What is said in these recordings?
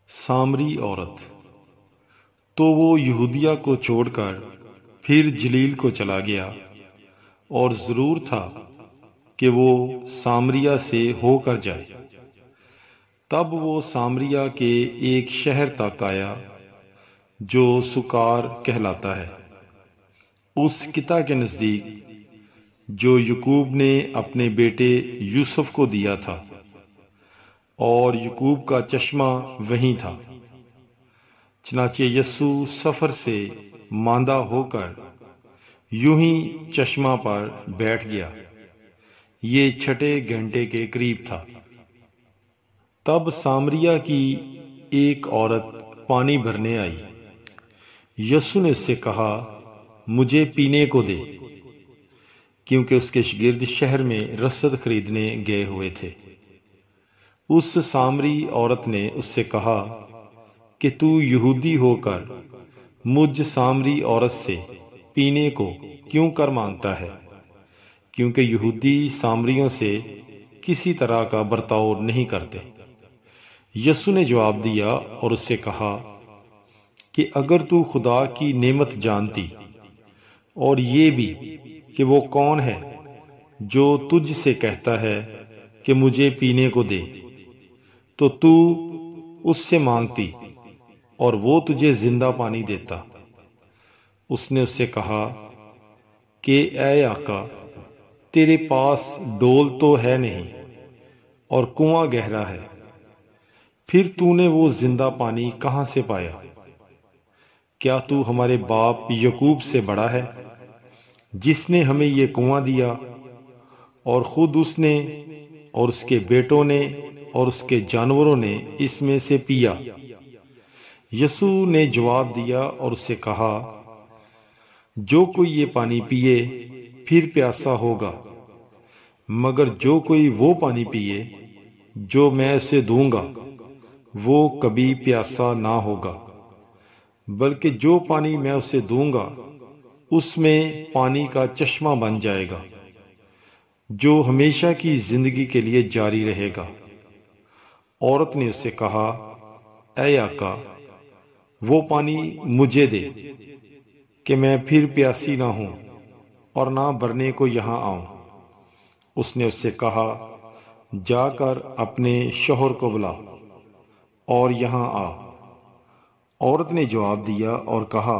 سامری عورت۔ تو وہ یہودیہ کو چھوڑ کر پھر جلیل کو چلا گیا، اور ضرور تھا کہ وہ سامریہ سے ہو کر جائے۔ تب وہ سامریہ کے ایک شہر تک آیا جو سکار کہلاتا ہے، اس قطع کے نزدیک جو یعقوب نے اپنے بیٹے یوسف کو دیا تھا، اور یعقوب کا چشمہ وہیں تھا۔ چنانچہ یسوع سفر سے ماندہ ہو کر یوں ہی چشمہ پر بیٹھ گیا۔ یہ 6 گھنٹے کے قریب تھا۔ تب سامریہ کی ایک عورت پانی بھرنے آئی۔ یسوع نے اس سے کہا، مجھے پینے کو دے، کیونکہ اس کے شاگرد شہر میں رسد خریدنے گئے ہوئے تھے۔ اس سامری عورت نے اس سے کہا کہ تو یہودی ہو کر مجھ سامری عورت سے پینے کو کیوں کر مانگتا ہے؟ کیونکہ یہودی سامریوں سے کسی طرح کا برتاؤ نہیں کرتے۔ یسوع نے جواب دیا اور اس سے کہا کہ اگر تو خدا کی نعمت جانتی، اور یہ بھی کہ وہ کون ہے جو تجھ سے کہتا ہے کہ مجھے پینے کو دے، تو اس سے مانگتی اور وہ تجھے زندہ پانی دیتا۔ اس نے اس سے کہا کہ اے آقا، تیرے پاس ڈول تو ہے نہیں، اور کنواں گہرا ہے، پھر تو نے وہ زندہ پانی کہاں سے پایا؟ کیا تو ہمارے باپ یعقوب سے بڑا ہے، جس نے ہمیں یہ کنواں دیا، اور خود اس نے اور اس کے بیٹوں نے اور اس کے جانوروں نے اس میں سے پیا؟ یسوع نے جواب دیا اور اس سے کہا، جو کوئی یہ پانی پیے پھر پیاسا ہوگا، مگر جو کوئی وہ پانی پیے جو میں اسے دوں گا، وہ کبھی پیاسا نہ ہوگا، بلکہ جو پانی میں اسے دوں گا اس میں پانی کا چشمہ بن جائے گا، جو ہمیشہ کی زندگی کے لیے جاری رہے گا۔ عورت نے اس سے کہا، اے آقا، وہ پانی مجھے دے کہ میں پھر پیاسی نہ ہوں اور نہ بھرنے کو یہاں آؤں۔ اس نے اس سے کہا، جا کر اپنے شوہر کو بلا اور یہاں آ۔ عورت نے جواب دیا اور کہا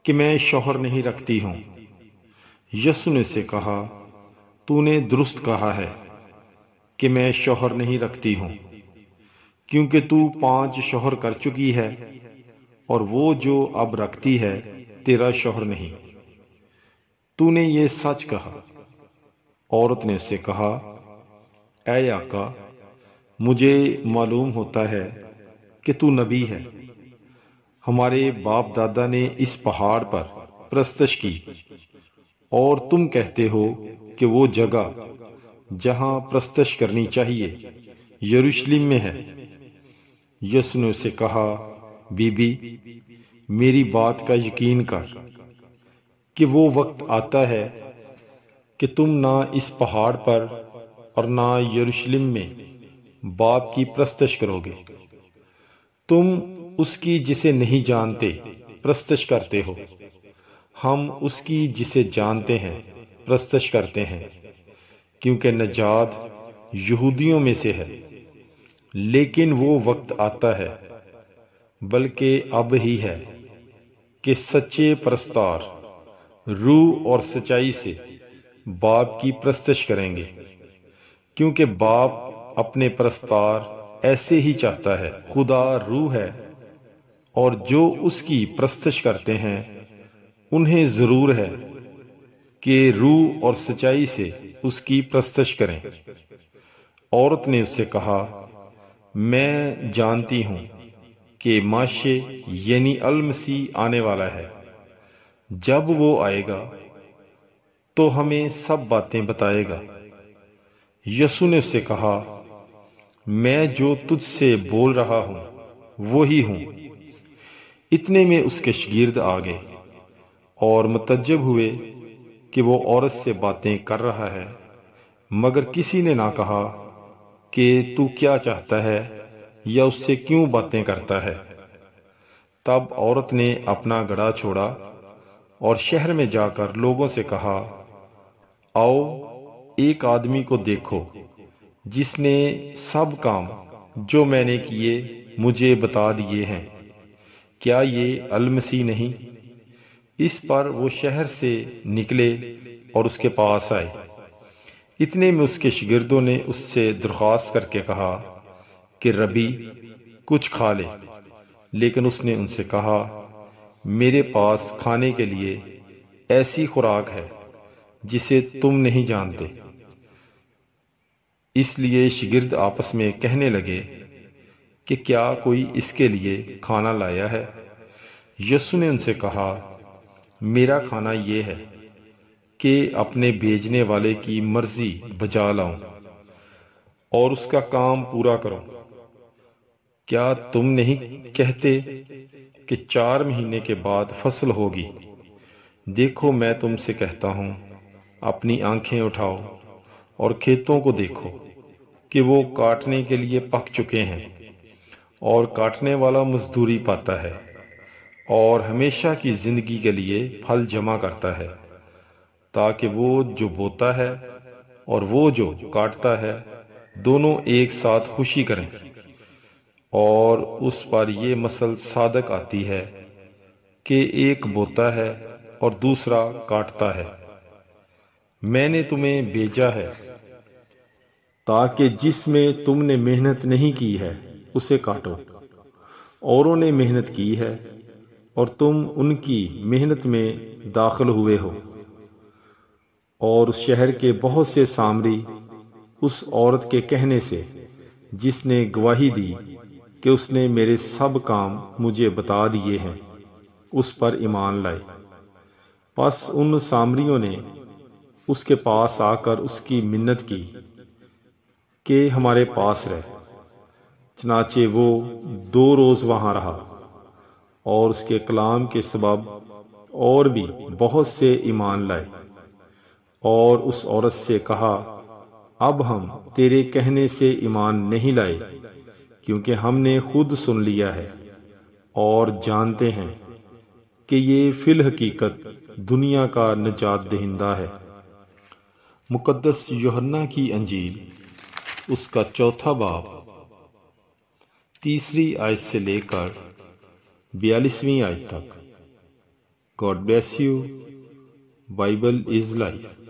کہ میں شوہر نہیں رکھتی ہوں۔ یسوع نے اس سے کہا، تو نے درست کہا ہے کہ میں شوہر نہیں رکھتی ہوں، کیونکہ تو 5 شوہر کر چکی ہے، اور وہ جو اب رکھتی ہے تیرا شوہر نہیں۔ تو نے یہ سچ کہا۔ عورت نے اس سے کہا، اے آقا، مجھے معلوم ہوتا ہے کہ تو نبی ہے۔ ہمارے باپ دادا نے اس پہاڑ پر پرستش کی، اور تم کہتے ہو کہ وہ جگہ جہاں پرستش کرنی چاہیے یروشلم میں ہے۔ یسوع نے اسے کہا، بی بی، میری بات کا یقین کر کہ وہ وقت آتا ہے کہ تم نہ اس پہاڑ پر اور نہ یروشلم میں باپ کی پرستش کرو گے۔ تم اس کی جسے نہیں جانتے پرستش کرتے ہو، ہم اس کی جسے جانتے ہیں پرستش کرتے ہیں، کیونکہ نجات یہودیوں میں سے ہے۔ لیکن وہ وقت آتا ہے، بلکہ اب ہی ہے، کہ سچے پرستار روح اور سچائی سے باپ کی پرستش کریں گے، کیونکہ باپ اپنے پرستار ایسے ہی چاہتا ہے۔ خدا روح ہے، اور جو اس کی پرستش کرتے ہیں انہیں ضرور ہے کہ روح اور سچائی سے اس کی پرستش کریں۔ عورت نے اس سے کہا، میں جانتی ہوں کہ ماشے یعنی المسیح آنے والا ہے۔ جب وہ آئے گا تو ہمیں سب باتیں بتائے گا۔ یسوع نے اس سے کہا، میں جو تجھ سے بول رہا ہوں وہی ہوں۔ اتنے میں اس کے شاگرد آ گئے اور متعجب ہوئے کہ وہ عورت سے باتیں کر رہا ہے، مگر کسی نے نہ کہا کہ تو کیا چاہتا ہے یا اس سے کیوں باتیں کرتا ہے؟ تب عورت نے اپنا گڑھا چھوڑا اور شہر میں جا کر لوگوں سے کہا، آؤ ایک آدمی کو دیکھو جس نے سب کام جو میں نے کیے مجھے بتا دیے ہیں، کیا یہ المسیح نہیں؟ اس پر وہ شہر سے نکلے اور اس کے پاس آئے۔ اتنے میں اس کے شاگردوں نے اس سے درخواست کر کے کہا کہ ربی کچھ کھا لے، لیکن اس نے ان سے کہا، میرے پاس کھانے کے لیے ایسی خوراک ہے جسے تم نہیں جانتے۔ اس لیے شاگرد آپس میں کہنے لگے کہ کیا کوئی اس کے لیے کھانا لایا ہے؟ یسوع نے ان سے کہا، میرا کھانا یہ ہے کہ اپنے بھیجنے والے کی مرضی بجا لاؤں اور اس کا کام پورا کروں۔ کیا تم نہیں کہتے کہ 4 مہینے کے بعد فصل ہوگی؟ دیکھو میں تم سے کہتا ہوں، اپنی آنکھیں اٹھاؤ اور کھیتوں کو دیکھو کہ وہ کاٹنے کے لیے پک چکے ہیں، اور کاٹنے والا مزدوری پاتا ہے اور ہمیشہ کی زندگی کے لیے پھل جمع کرتا ہے، تاکہ وہ جو بوتا ہے اور وہ جو کاٹتا ہے دونوں ایک ساتھ خوشی کریں۔ اور اس پر یہ مثل صادق آتی ہے کہ ایک بوتا ہے اور دوسرا کاٹتا ہے۔ میں نے تمہیں بھیجا ہے تاکہ جس میں تم نے محنت نہیں کی ہے اسے کاٹو، اوروں نے محنت کی ہے اور تم ان کی محنت میں داخل ہوئے ہو۔ اور اس شہر کے بہت سے سامری اس عورت کے کہنے سے جس نے گواہی دی کہ اس نے میرے سب کام مجھے بتا دیے ہیں، اس پر ایمان لائے۔ پس ان سامریوں نے اس کے پاس آ کر اس کی منت کی کہ ہمارے پاس رہ۔ چنانچہ وہ 2 روز وہاں رہا، اور اس کے کلام کے سبب اور بھی بہت سے ایمان لائے۔ اور اس عورت سے کہا، اب ہم تیرے کہنے سے ایمان نہیں لائے، کیونکہ ہم نے خود سن لیا ہے اور جانتے ہیں کہ یہ فی الحقیقت دنیا کا نجات دہندہ ہے۔ مقدس یوحنا کی انجیل اس کا 4 باب 3 آیت سے لے کر 42 آیت تک۔ God bless you. Bible is life.